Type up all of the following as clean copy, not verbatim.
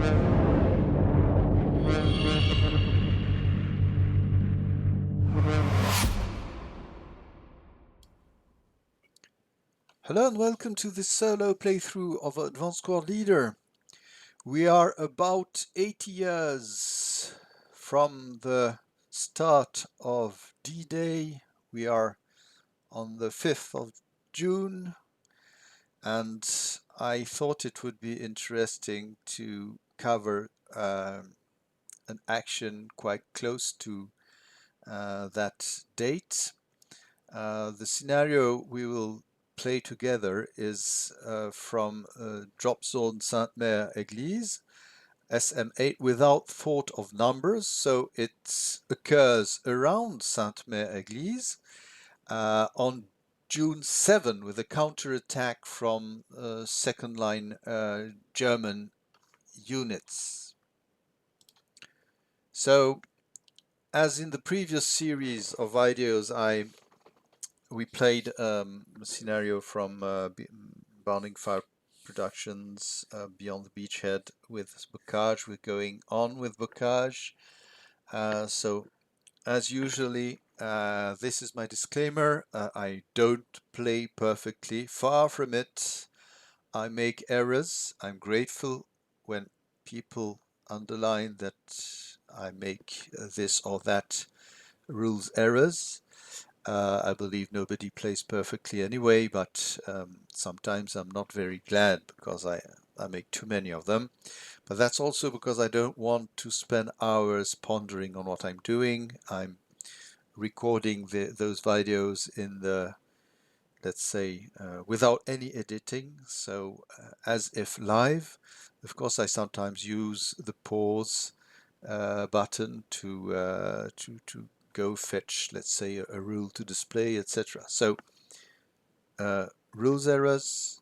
Hello and welcome to this solo playthrough of Advanced Squad Leader. We are about 80 years from the start of D-Day. We are on the 5th of June, and I thought it would be interesting to cover an action quite close to that date. The scenario we will play together is from Drop Zone Sainte-Mère-Église, SM8 without thought of numbers, so it occurs around Sainte-Mère-Église on June 7 with a counterattack from second line German units. So, as in the previous series of videos, we played a scenario from Bounding Fire Productions, Beyond the Beachhead with Bocage. We're going on with Bocage. So, as usually, this is my disclaimer. I don't play perfectly. Far from it. I make errors. I'm grateful when people underline that I make this or that rules errors. I believe nobody plays perfectly anyway, but sometimes I'm not very glad because I make too many of them. But that's also because I don't want to spend hours pondering on what I'm doing. I'm recording those videos in the, let's say, without any editing, so as if live. Of course, I sometimes use the pause button to go fetch, let's say, a rule to display, etc. So rules errors,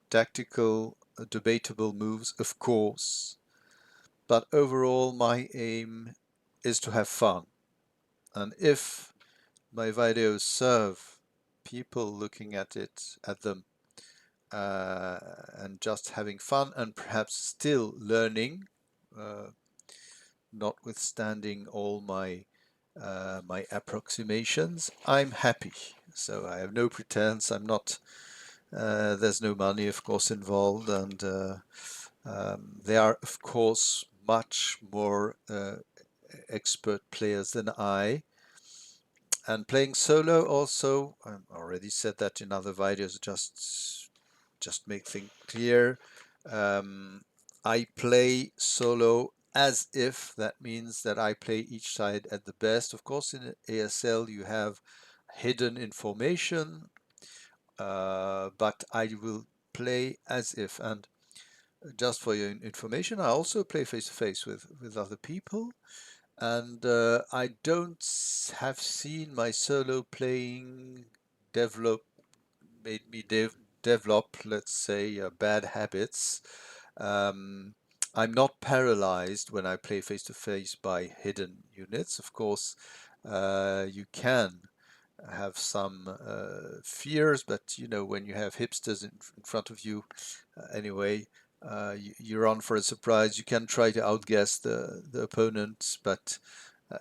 tactical, debatable moves, of course, but overall my aim is to have fun. And if my videos serve people looking at them, and just having fun and perhaps still learning, notwithstanding all my my approximations, I'm happy. So I have no pretense. I'm not. There's no money, of course, involved, and they are, of course, much more expert players than I. And playing solo also, I already said that in other videos. Just make things clear. I play solo as if that means that I play each side at the best. Of course, in ASL you have hidden information, but I will play as if. And just for your information, I also play face to face with other people, and I don't have seen my solo playing made me develop, let's say, bad habits. I'm not paralyzed when I play face to face by hidden units. Of course, you can have some fears, but you know, when you have hipsters in front of you, anyway, you're on for a surprise. You can try to outguess the opponent, but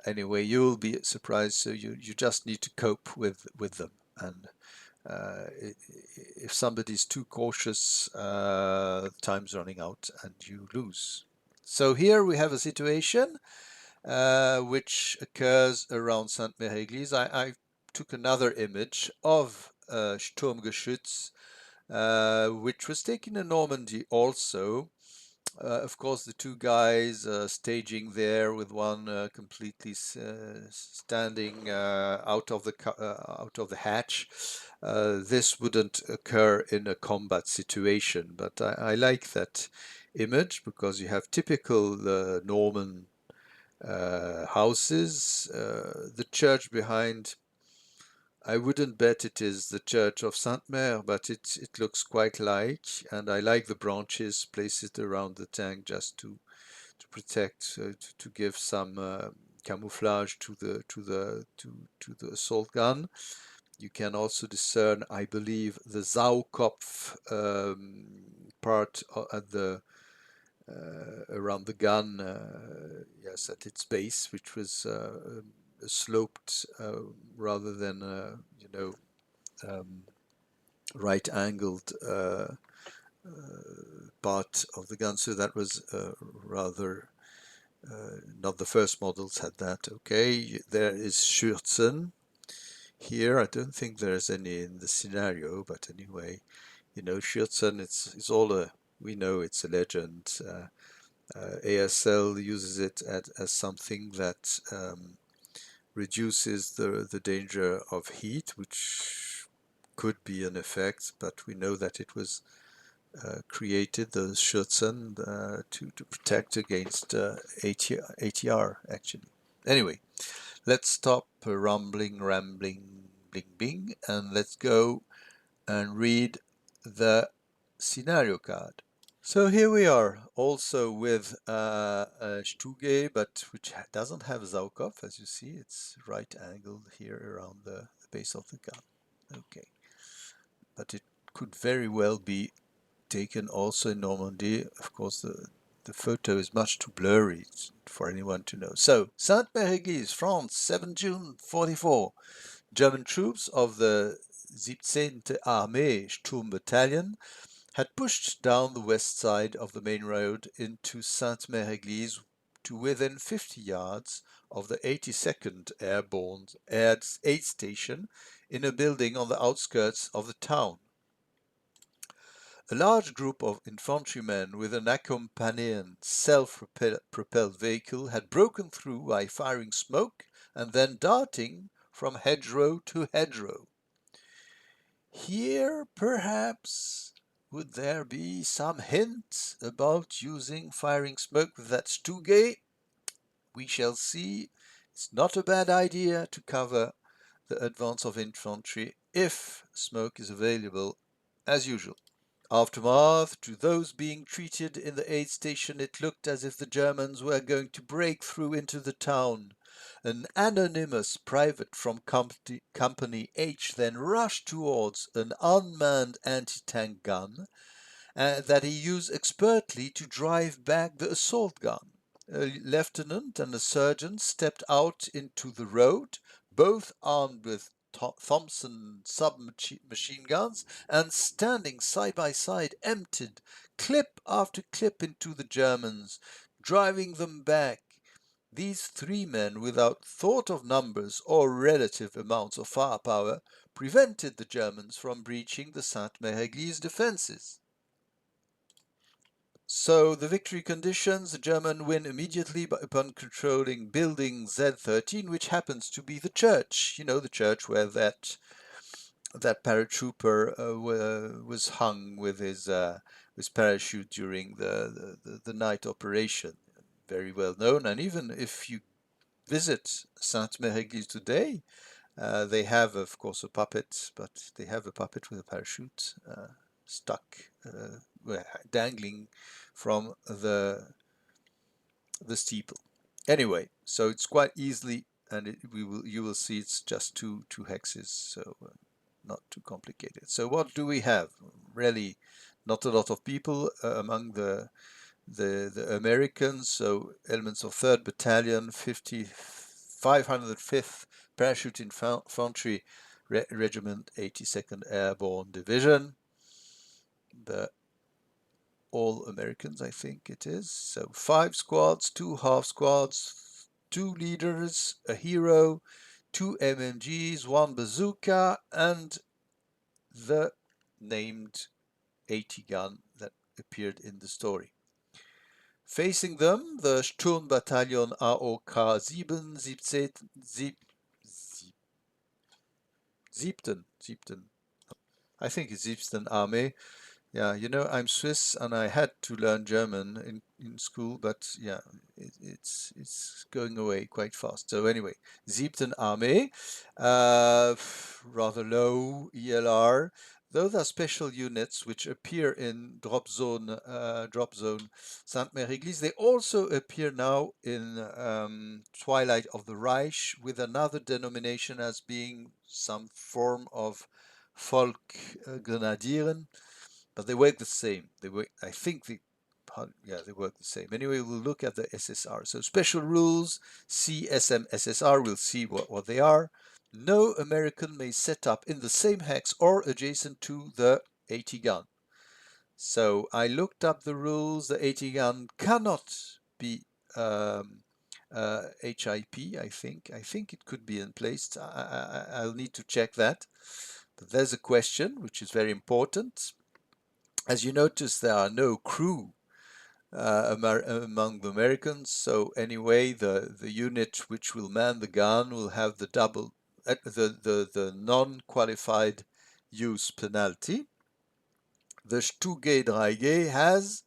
anyway, you'll be surprised. So you just need to cope with them. And if somebody's too cautious, time's running out and you lose. So here we have a situation which occurs around Sainte-Mère-Église. I took another image of Sturmgeschütz, which was taken in Normandy also. Of course, the two guys staging there with one completely standing out of the hatch. This wouldn't occur in a combat situation, but I like that image because you have typical Norman houses. The church behind, I wouldn't bet it is the Church of Sainte-Mère, but it looks quite like, and I like the branches placed around the tank just to protect, to give some camouflage to the assault gun. You can also discern, I believe, the Saukopf part at the around the gun, yes, at its base, which was sloped rather than, right-angled part of the gun. So that was rather, not the first models had that. Okay, there is Schürzen. Here, I don't think there's any in the scenario, but anyway, Schürzen, it's all we know it's a legend. ASL uses it as something that reduces the danger of heat, which could be an effect, but we know that it was created, those Schürzen, to protect against ATR, actually. Anyway, let's stop rambling, bling, bling, and let's go and read the scenario card. So here we are, also with a Stuge, but which doesn't have Zaukopf, as you see. It's right-angled here around the base of the gun. Okay, but it could very well be taken also in Normandy. Of course, the photo is much too blurry for anyone to know. So, Sainte-Mère-Église, France, 7 June 44. German troops of the 17th Armee Sturm Battalion had pushed down the west side of the main road into Sainte-Mère-Église to within 50 yards of the 82nd Airborne Aid Station in a building on the outskirts of the town. A large group of infantrymen with an accompanying self-propelled vehicle had broken through by firing smoke and then darting from hedgerow to hedgerow. Here, perhaps, would there be some hint about using firing smoke with that Stuge? We shall see. It's not a bad idea to cover the advance of infantry if smoke is available, as usual. Aftermath, to those being treated in the aid station, it looked as if the Germans were going to break through into the town. An anonymous private from Company H then rushed towards an unmanned anti-tank gun that he used expertly to drive back the assault gun. A lieutenant and a sergeant stepped out into the road, both armed with Thompson submachine guns, and standing side by side emptied clip after clip into the Germans, driving them back. These three men, without thought of numbers or relative amounts of firepower, prevented the Germans from breaching the Sainte-Mère-Église defenses. So the victory conditions: the German win immediately upon controlling building Z13, which happens to be the church. The church where that paratrooper was hung with his parachute during the night operation. Very well known. And even if you visit Sainte-Mère-Église today, they have, of course, a puppet, but they have a puppet with a parachute stuck, dangling from the steeple. Anyway, so it's quite easily, and you will see it's just two hexes, so not too complicated. So what do we have? Really, not a lot of people among the Americans. So elements of 3rd Battalion, 505th Parachute Infantry Regiment, 82nd Airborne Division. The all Americans, I think it is. So 5 squads, 2 half squads, 2 leaders, a hero, 2 MMGs, 1 bazooka, and the named 80 gun that appeared in the story. Facing them, the Sturmbataillon AOK 7, 17, I think it's 17 Armee. Yeah, I'm Swiss and I had to learn German in school, but yeah, it's going away quite fast. So anyway, 17 Armee, rather low ELR. Those are special units which appear in drop zone Sainte-Mère-Église. They also appear now in Twilight of the Reich with another denomination as being some form of Volk Grenadieren. But they work the same. I think yeah, they work the same. Anyway, we'll look at the SSR. So special rules, CSM SSR, we'll see what they are. No American may set up in the same hex or adjacent to the AT gun. So I looked up the rules. The AT gun cannot be HIP, I think. I think it could be in place. I'll need to check that. But there's a question which is very important. As you notice, there are no crew among the Americans. So anyway, the unit which will man the gun will have the the non-qualified use penalty. The Stuge Dreige has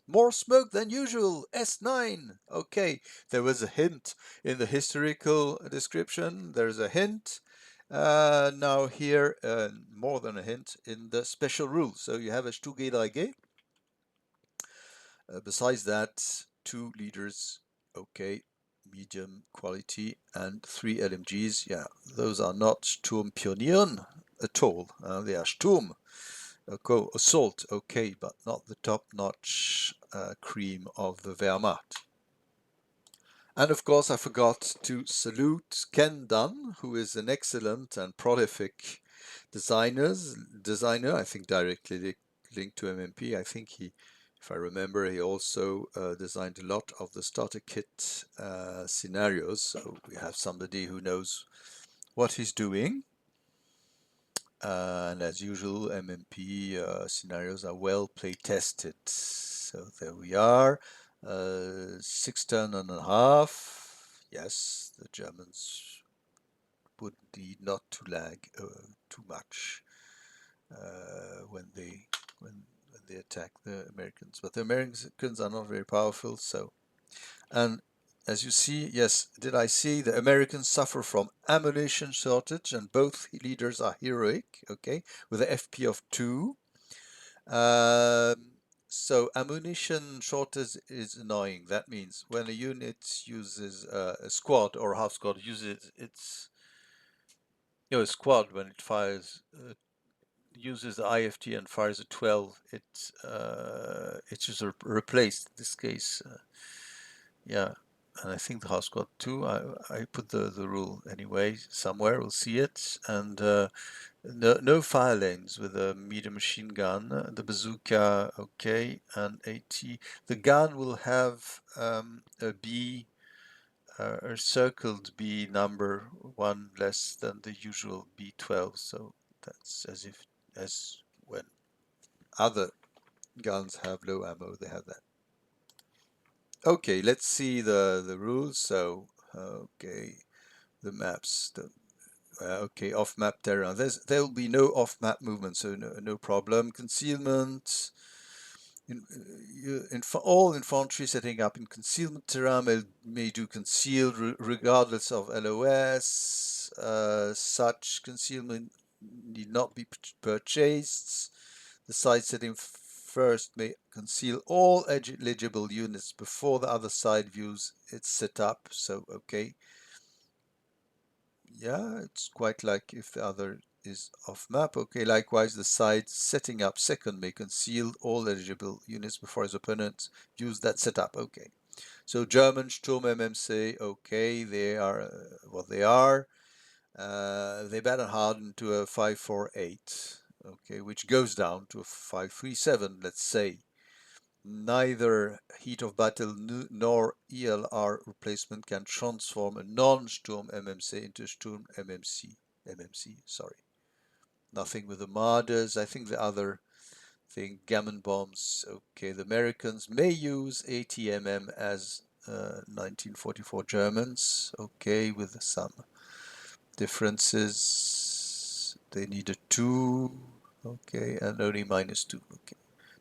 more smoke than usual. S9. Okay, there was a hint in the historical description. There's a hint. Now here, more than a hint in the special rules. So you have a Stuge Dreige. Besides that, 2 leaders, okay, medium quality, and 3 LMGs. Yeah, those are not Sturmpionieren at all. They are Sturm, assault, okay, but not the top-notch cream of the Wehrmacht. And of course, I forgot to salute Ken Dunn, who is an excellent and prolific designer, I think directly linked to MMP. I think he, if I remember, he also designed a lot of the starter kit scenarios. So we have somebody who knows what he's doing. And as usual, MMP scenarios are well play tested. So there we are. 6 turn and a half. Yes, the Germans would need not to lag too much when they attack the Americans. But the Americans are not very powerful. So, and as you see, yes, did I see the Americans suffer from ammunition shortage, and both leaders are heroic, okay, with an FP of 2. So ammunition shortage is annoying. That means when a unit uses a squad or half squad uses its, a squad when it fires uses the IFT and fires a 12, it's just replaced. In this case, yeah, and I think the house squad too. I put the rule anyway somewhere. We'll see it. And no fire lanes with a medium machine gun. The bazooka, okay, and AT. The gun will have a B, a circled B number 1 less than the usual B12. So that's as when other guns have low ammo, they have that. Okay, let's see the rules. So okay, the maps. Okay, off-map terrain. There will be no off-map movement, so no problem. Concealment. All infantry setting up in concealment terrain may do concealed regardless of LOS. Such concealment need not be purchased. The side setting first may conceal all eligible units before the other side views its setup. So, okay. Yeah, it's quite like if the other is off map. Okay, likewise, the side setting up second may conceal all eligible units before his opponent views that setup. Okay. So German Sturm MMC, okay, they are what they are. They battle hardened to a 548, okay, which goes down to a 537, let's say. Neither heat of battle nor ELR replacement can transform a non-Sturm MMC into Sturm MMC, sorry. Nothing with the Marders. I think the other thing, gammon bombs. Okay, the Americans may use ATMM as 1944 Germans. Okay, with some differences. They need a 2. Okay, and only -2. Okay.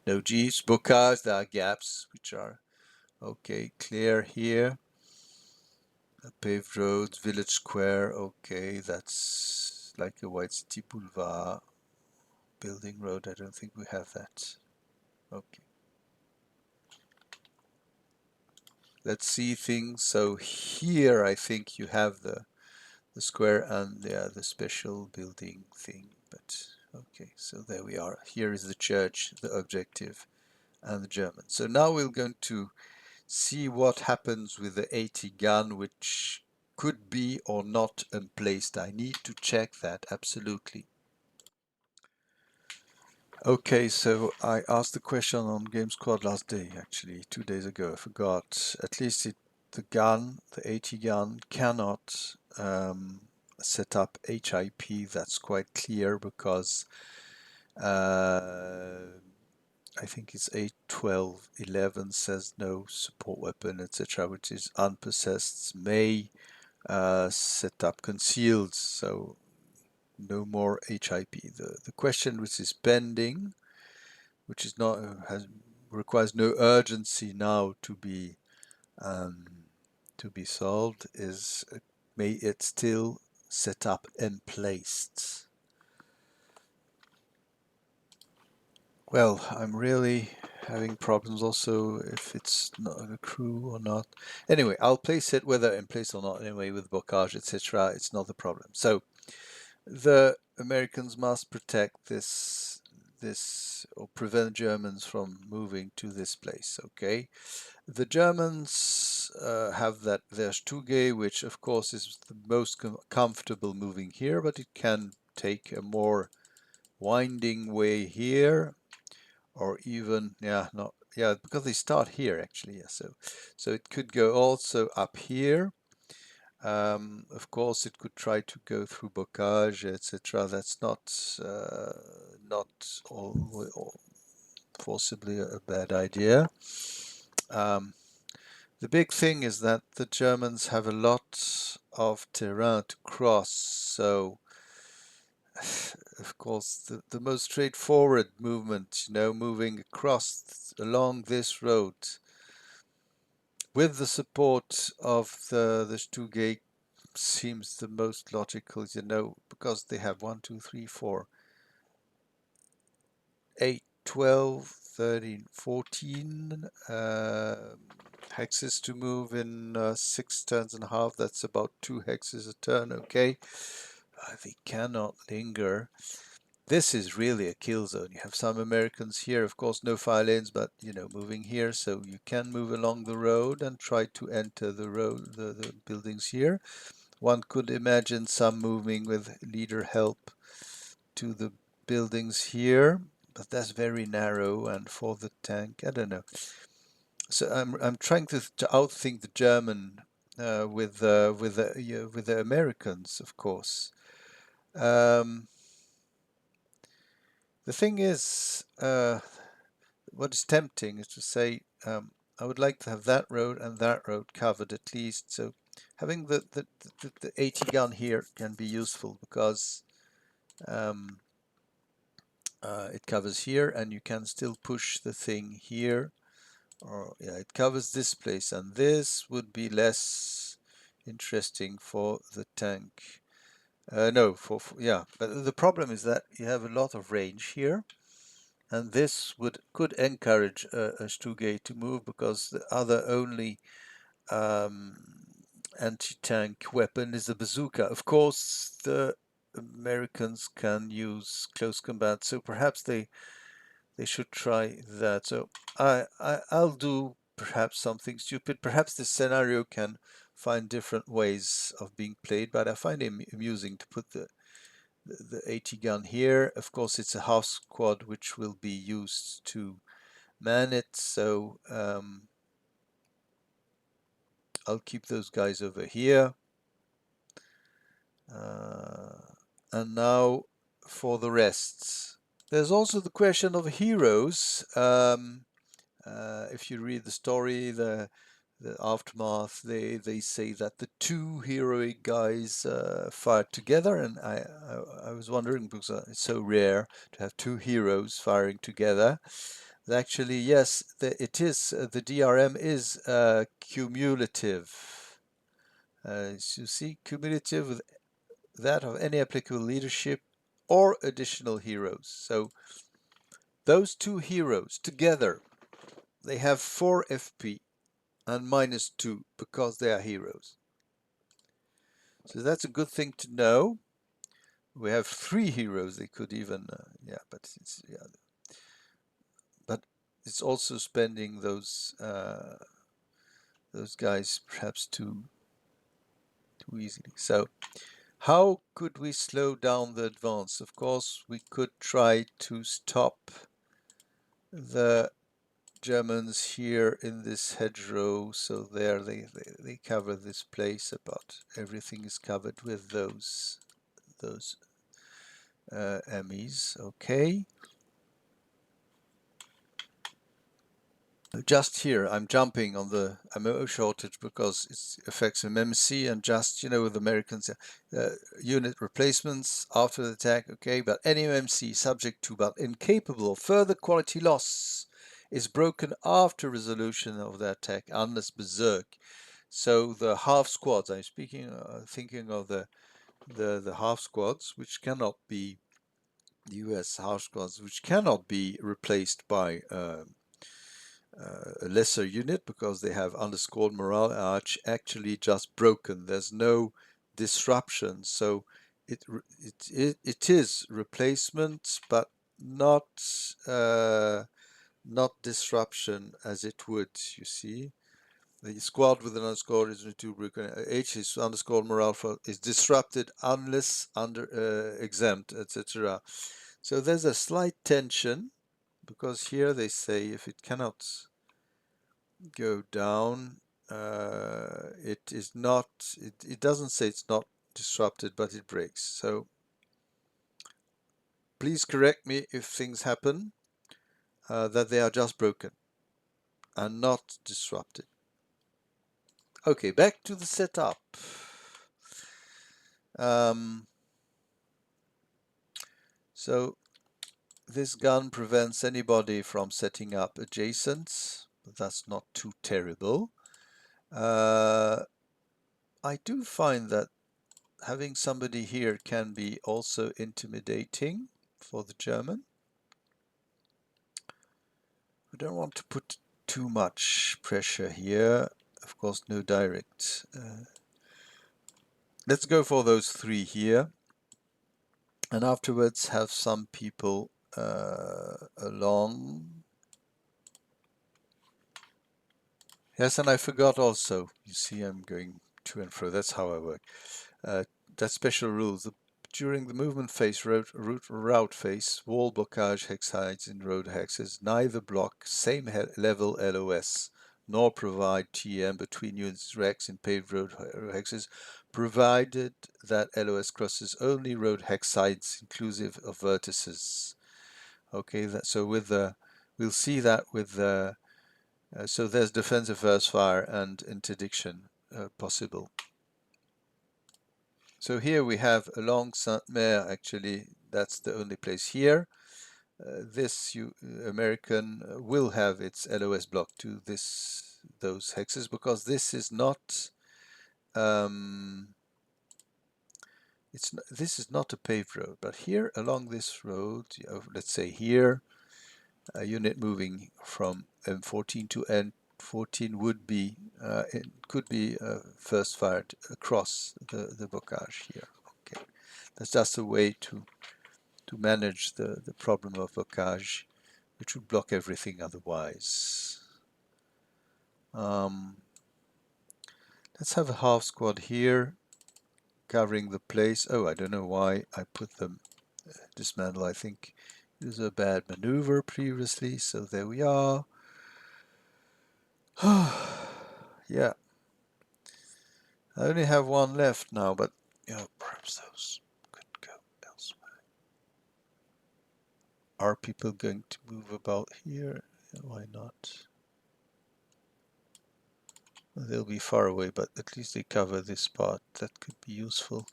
No Gs. Bokas, there are gaps which are okay, clear here. Paved roads, village square, okay, that's like a White City Boulevard. Building road, I don't think we have that. Okay. Let's see things. So here I think you have the square and the special building thing. But okay, so there we are. Here is the church, the objective, and the Germans. So now we're going to see what happens with the 80 gun, which could be or not emplaced. I need to check that absolutely. Okay, so I asked the question on Game Squad last day, actually 2 days ago. I forgot. At least the gun, the 80 gun, cannot set up HIP. That's quite clear because I think it's 8.12.11 says no support weapon, etc., which is unpossessed, may set up concealed, so no more HIP. The question which is pending, which is not requires no urgency now um, to be solved, is may it still set up emplaced. Well, I'm really having problems also if it's not a crew or not. Anyway, I'll place it whether in place or not anyway with bocage, etc. It's not the problem. So the Americans must protect this or prevent Germans from moving to this place. Okay, the Germans have that their Stuge, which of course is the most comfortable moving here, but it can take a more winding way here, or even because they start here actually. Yeah, so it could go also up here. Of course, it could try to go through bocage, etc. That's not all possibly a bad idea. The big thing is that the Germans have a lot of terrain to cross, so of course the most straightforward movement, moving across along this road with the support of the Stugate seems the most logical, because they have 1, 2, 3, 4, 8, 12, 13, 14 hexes to move in 6 turns and a half. That's about 2 hexes a turn. Okay, they cannot linger. This is really a kill zone. You have some Americans here, of course, no fire lanes, but moving here, so you can move along the road and try to enter the road, the buildings here. One could imagine some moving with leader help to the buildings here, but that's very narrow, and for the tank, I don't know. So I'm trying to outthink the German with the Americans, of course. The thing is, what is tempting is to say, I would like to have that road and that road covered at least. So having the 80 gun here can be useful because it covers here, and you can still push the thing here, or it covers this place, and this would be less interesting for the tank. No, but the problem is that you have a lot of range here, and this could encourage a Stuge to move because the other only um, anti-tank weapon is the bazooka. Of course, the Americans can use close combat, so perhaps they should try that. So I'll do perhaps something stupid. Perhaps this scenario can find different ways of being played, but I find it amusing to put the 80 gun here. Of course, it's a half squad which will be used to man it, so I'll keep those guys over here. And now for the rest. There's also the question of heroes. If you read the story, the aftermath, they say that the two heroic guys fired together, and I was wondering, because it's so rare to have two heroes firing together. Actually, yes, it is. The DRM is cumulative. So you see, cumulative with that of any applicable leadership or additional heroes. So those two heroes together, they have 4 FP and -2 because they are heroes. So that's a good thing to know. We have 3 heroes. They could even, but it's it's also spending those guys perhaps too easily. So how could we slow down the advance? Of course, we could try to stop the Germans here in this hedgerow. So there they cover this place. About everything is covered with those MEs. Okay. Just here, I'm jumping on the ammo shortage because it affects MMC and just, you know, with Americans, unit replacements after the attack, okay, but any MMC subject to but incapable of further quality loss is broken after resolution of the attack unless berserk. So the half squads, I'm thinking of the half squads, which cannot be, the US half squads, which cannot be replaced by a lesser unit because they have underscored morale are actually just broken. There's no disruption, so it is replacement, but not not disruption as it would. You see, the squad with an underscored is too broken. H is underscored morale is disrupted unless under exempt, etc. So there's a slight tension because here they say if it cannot go down, it is not, it doesn't say it's not disrupted, but it breaks. So please correct me if things happen, that they are just broken and not disrupted. Okay, back to the setup. So this gun prevents anybody from setting up adjacent. That's not too terrible. I do find that having somebody here can be also intimidating for the German. We don't want to put too much pressure here. Of course, no direct. Let's go for those three here. And afterwards have some people along. Yes, and I forgot also. You see, I'm going to and fro. That's how I work. That special rules. During the movement phase, route phase, wall blockage hex hides in road hexes neither block same level LOS nor provide TM between units Rex in paved road hexes, provided that LOS crosses only road hex sides inclusive of vertices. Okay, so with the, we'll see that with the, so there's defensive first fire and interdiction possible. So here we have along Sainte-Mère, actually, that's the only place here. This American will have its LOS block to those hexes because this is not this is not a paved road, but here along this road, let's say here, a unit moving from M14 to N14 would be it could be first fired across the bocage here. Okay, that's just a way to manage the problem of bocage, which would block everything otherwise. Let's have a half squad here covering the place. Oh, I don't know why I put them dismantle. I think it was a bad maneuver previously, so there we are. Yeah, I only have one left now, but perhaps those could go elsewhere. Are people going to move about here? Why not? They'll be far away, but at least they cover this part. That could be useful.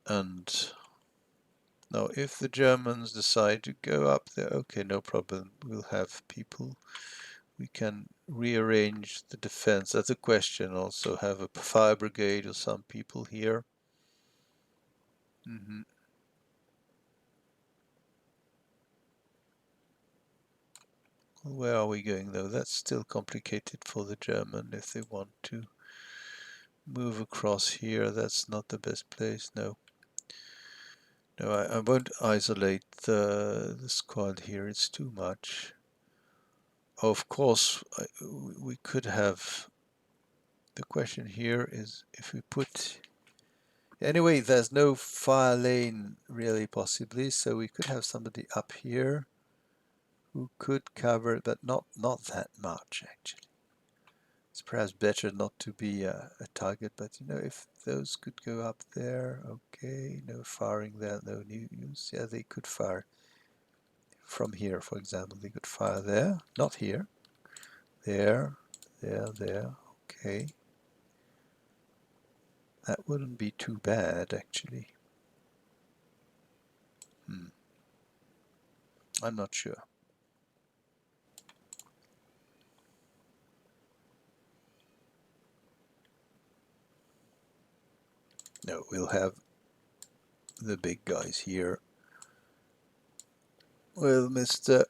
And now if the Germans decide to go up there, okay, no problem. We'll have people. We can rearrange the defense. That's a question. Also have a fire brigade or some people here. Where are we going though? That's still complicated for the German if they want to move across here. That's not the best place, no. No, I won't isolate the squad here. It's too much. Of course, we could have. The question here is if we put. Anyway, there's no fire lane really possibly, so we could have somebody up here who could cover, but not that much actually. It's perhaps better not to be a target, but you know, if those could go up there, okay, no firing there, no news. Yeah, they could fire from here, for example. They could fire there, not here, there, there, okay. That wouldn't be too bad, actually. I'm not sure. No, we'll have the big guys here. Well, Mr.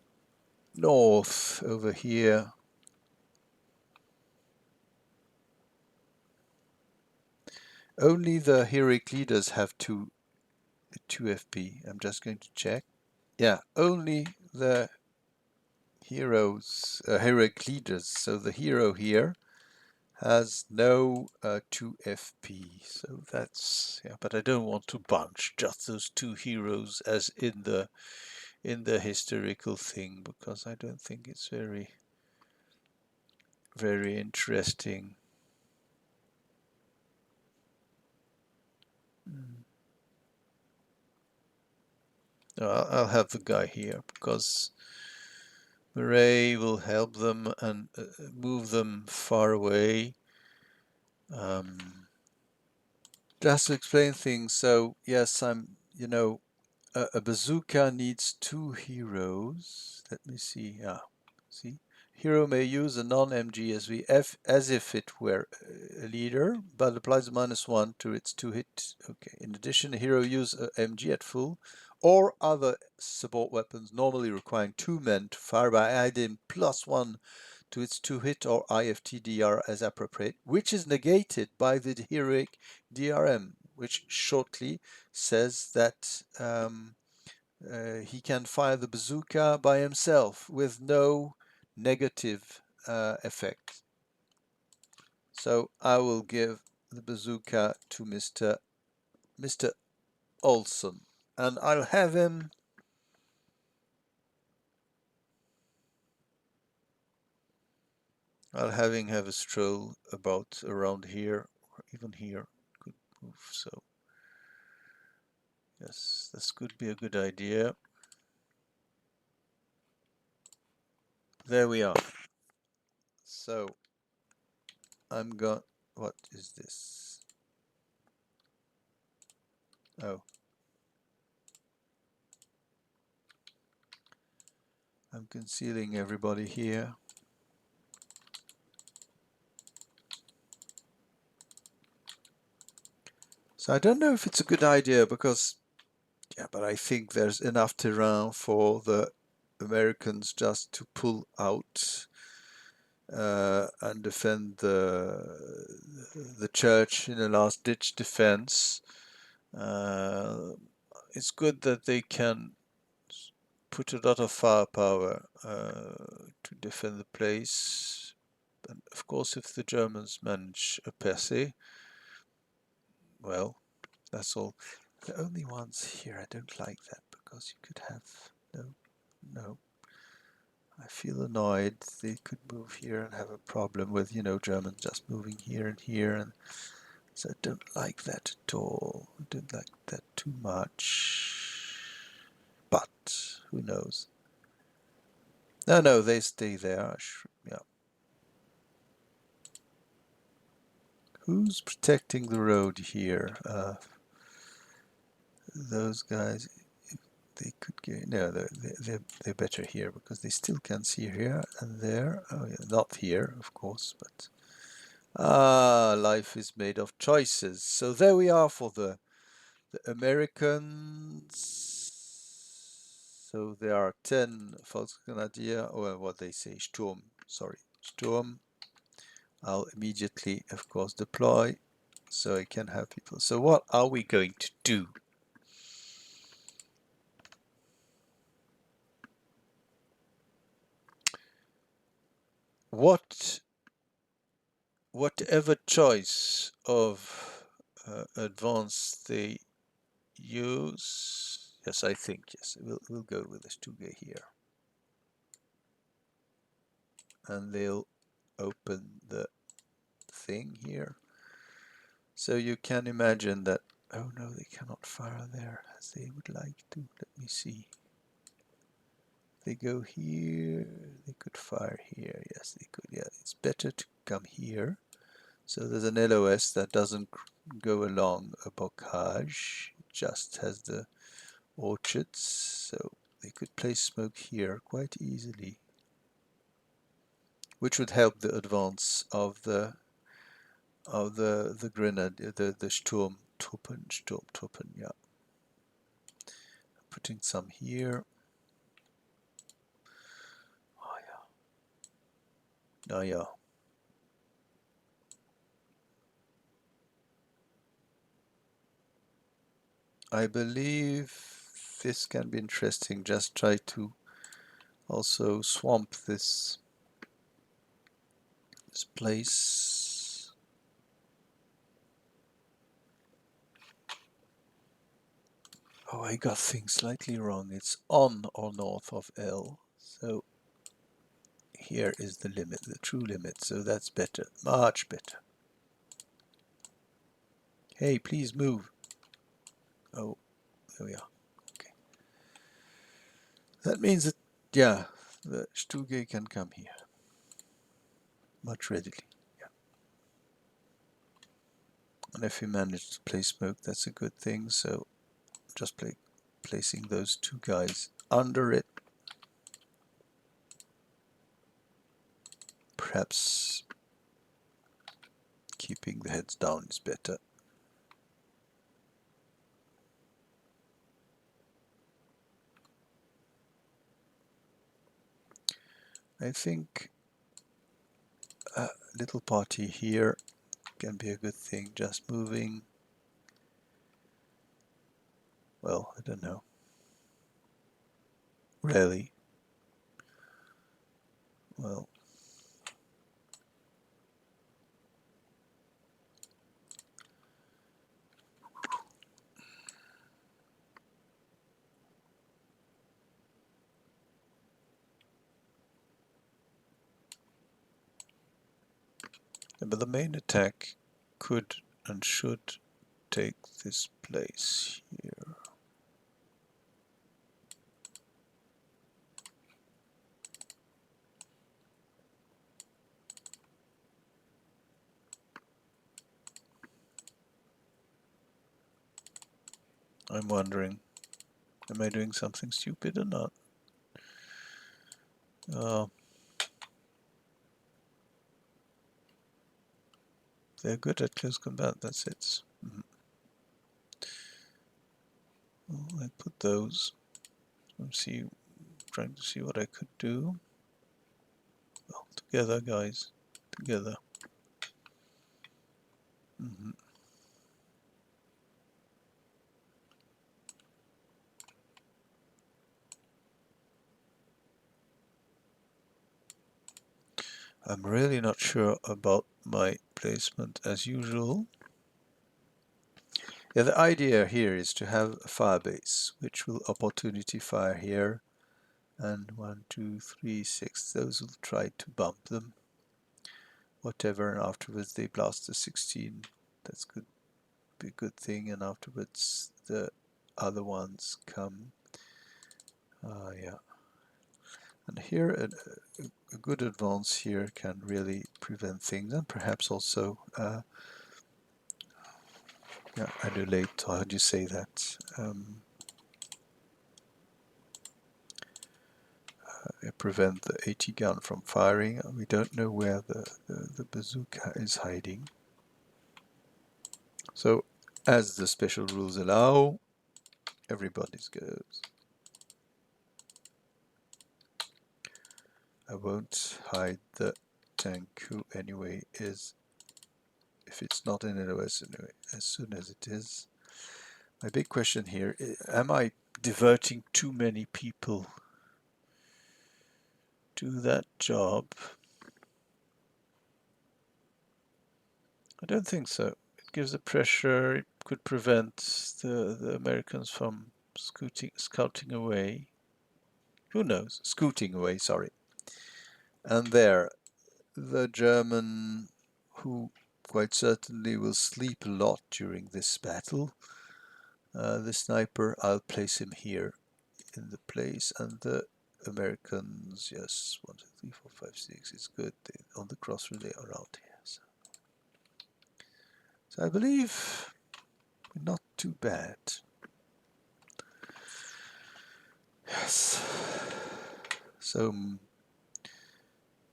North over here. Only the heroic leaders have 2 FP. I'm just going to check. Yeah, only the heroic leaders. So the hero here has no 2 FP. So that's, yeah, but I don't want to bunch just those 2 heroes as in the historical thing, because I don't think it's very interesting. No, I'll have the guy here because Murray will help them and move them far away. Just to explain things, so yes, you know, a bazooka needs 2 heroes. Let me see. Yeah, see, hero may use a non-MGSV as if it were a leader, but applies a -1 to its 2 hit. Okay. In addition, a hero use a MG at full or other support weapons normally requiring 2 men to fire by adding +1 to its 2 hit or IFTDR as appropriate, which is negated by the heroic DRM, which shortly says that he can fire the bazooka by himself with no negative effect. So I will give the bazooka to Mr. Olson, and I'll have him have a stroll about around here, or even here. Could move. So yes, this could be a good idea. There we are. So I'm going. What is this? Oh, I'm concealing everybody here. So I don't know if it's a good idea because, yeah, but I think there's enough terrain for the Americans just to pull out and defend the church in a last-ditch defense. It's good that they can put a lot of firepower to defend the place. And of course, if the Germans manage a percée, well, that's all. The only ones here, I don't like that because you could have, no. I feel annoyed. They could move here and have a problem with, you know, Germans just moving here and here. And so I don't like that at all. I don't like that too much. But who knows? No, they stay there. Yeah. Who's protecting the road here? Those guys. They could get no. They're better here because they still can see here and there. Oh, yeah, not here, of course, but life is made of choices. So there we are for the Americans. So there are 10 Volksgrenadier, or what they say, Sturm. Sorry, Sturm. I'll immediately, of course, deploy so I can have people. So what are we going to do? whatever choice of advance they use, yes, I think, yes, we'll go with this 2G here. And they'll open the thing here. So you can imagine that, oh no, they cannot fire there as they would like to. Let me see. They go here, they could fire here. Yes, they could. Yeah, it's better to come here. So there's an LOS that doesn't go along a bocage, it just has the orchards. So they could place smoke here quite easily, which would help the advance of the grenadier, the Sturmtruppen, yeah. Putting some here. Oh yeah. Oh yeah. I believe this can be interesting. Just try to also swamp this place. Oh, I got things slightly wrong. It's on or north of L. So here is the limit, the true limit. So that's better, much better. Hey, please move. Oh, there we are. Okay. That means that, yeah, the Stuge can come here much readily. Yeah. And if we manage to play smoke, that's a good thing. So just placing those two guys under it. Perhaps keeping the heads down is better. I think a little party here can be a good thing. Just moving. Well, I don't know. Really? Well, but the main attack could and should take this place here. I'm wondering, am I doing something stupid or not? They're good at close combat, that's it. Well, I put those. I'm trying to see what I could do. Well, together, guys, together. I'm really not sure about my placement as usual. Yeah, the idea here is to have a fire base, which will opportunity fire here. And 1, 2, 3, 6, those will try to bump them. Whatever, and afterwards they blast the 16. That's good, be a good thing, and afterwards the other ones come. Yeah. And here a good advance here can really prevent things, and perhaps also yeah, annulate, how do you say that? Prevent the AT gun from firing. We don't know where the bazooka is hiding. So, as the special rules allow, everybody's goes. I won't hide the tank who anyway is, if it's not in LOS anyway, as soon as it is. My big question here, am I diverting too many people to that job? I don't think so. It gives the pressure. It could prevent the Americans from scouting away. Who knows? Scooting away, sorry. And there, the German, who quite certainly will sleep a lot during this battle, the sniper, I'll place him here in the place, and the Americans, yes, 1, 2, 3, 4, 5, 6 is good. On the cross relay around here. So I believe we're not too bad. Yes. So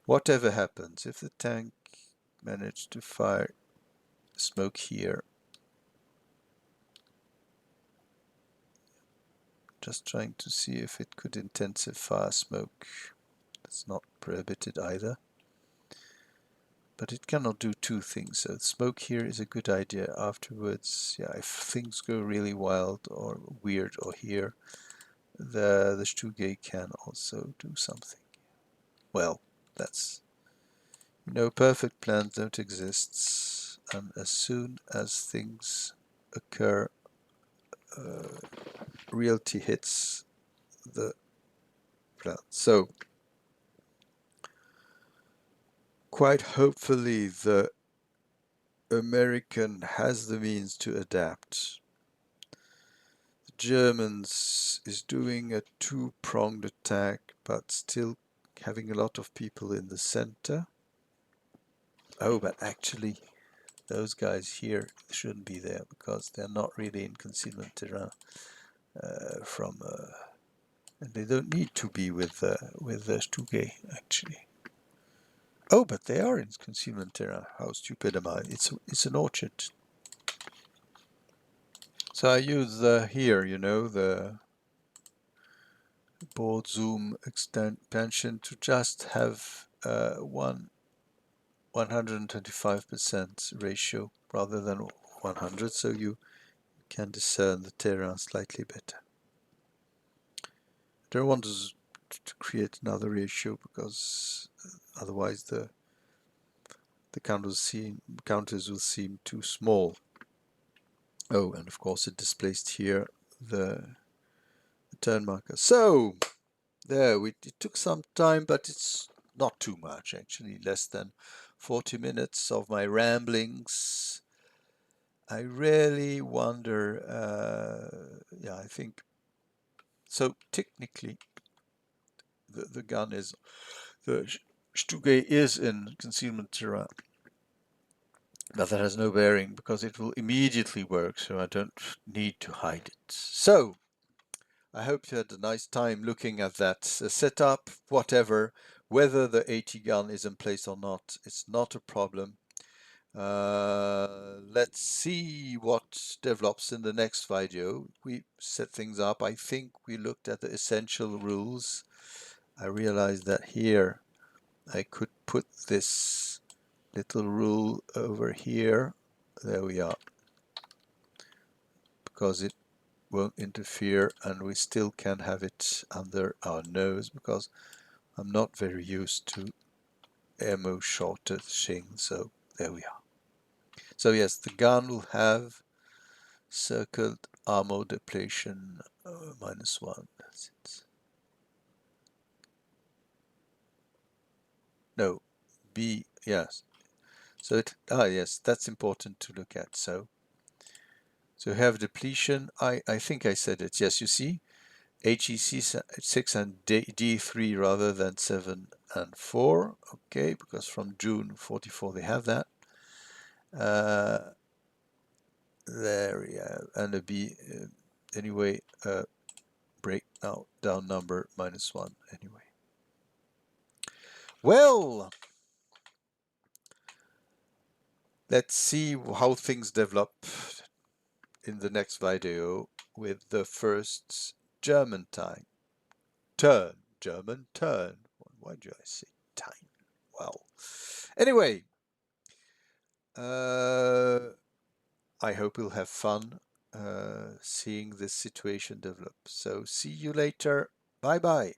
whatever happens, if the tank managed to fire smoke here, just trying to see if it could intensify smoke. It's not prohibited either. But it cannot do two things. So smoke here is a good idea. Afterwards, yeah, if things go really wild or weird or here, the Stuge can also do something. Well, that's, you know, perfect plans don't exist, and as soon as things occur, reality hits the plan. So quite hopefully the American has the means to adapt. The Germans is doing a two-pronged attack, but still having a lot of people in the center. Oh, but actually those guys here shouldn't be there because they're not really in concealment terrain and they don't need to be with the Stuge actually. Oh, but they are in concealment terrain. How stupid am I? It's an orchard. So I use here, you know, the board zoom expansion to just have 125% ratio rather than 100, so you can discern the terrain slightly better. I don't want to create another ratio because otherwise the counters will seem too small. Oh, and of course it displaced here the turn marker. So there, it took some time, but it's not too much actually, less than 40 minutes of my ramblings. I really wonder, yeah, I think, so technically the gun is, the Stuge is in concealment terrain, but that has no bearing because it will immediately work, so I don't need to hide it. So I hope you had a nice time looking at that setup, whatever, whether the 80 gun is in place or not, it's not a problem. Let's see what develops in the next video. We set things up. I think we looked at the essential rules. I realized that here I could put this little rule over here. There we are. Because it won't interfere and we still can have it under our nose because I'm not very used to ammo shortaging. So there we are. So yes, the gun will have circled ammo depletion -1. That's it. No, B, yes. So it, yes, that's important to look at. So have depletion. I think I said it. Yes, you see, HEC 6 and D3 rather than 7 and 4. Okay, because from June 44 they have that. There we have, and a B anyway. Break now down number -1 anyway. Well, let's see how things develop in the next video with the first German time. German turn. Why do I say time? Well, anyway, I hope you'll have fun seeing this situation develop. So see you later. Bye bye.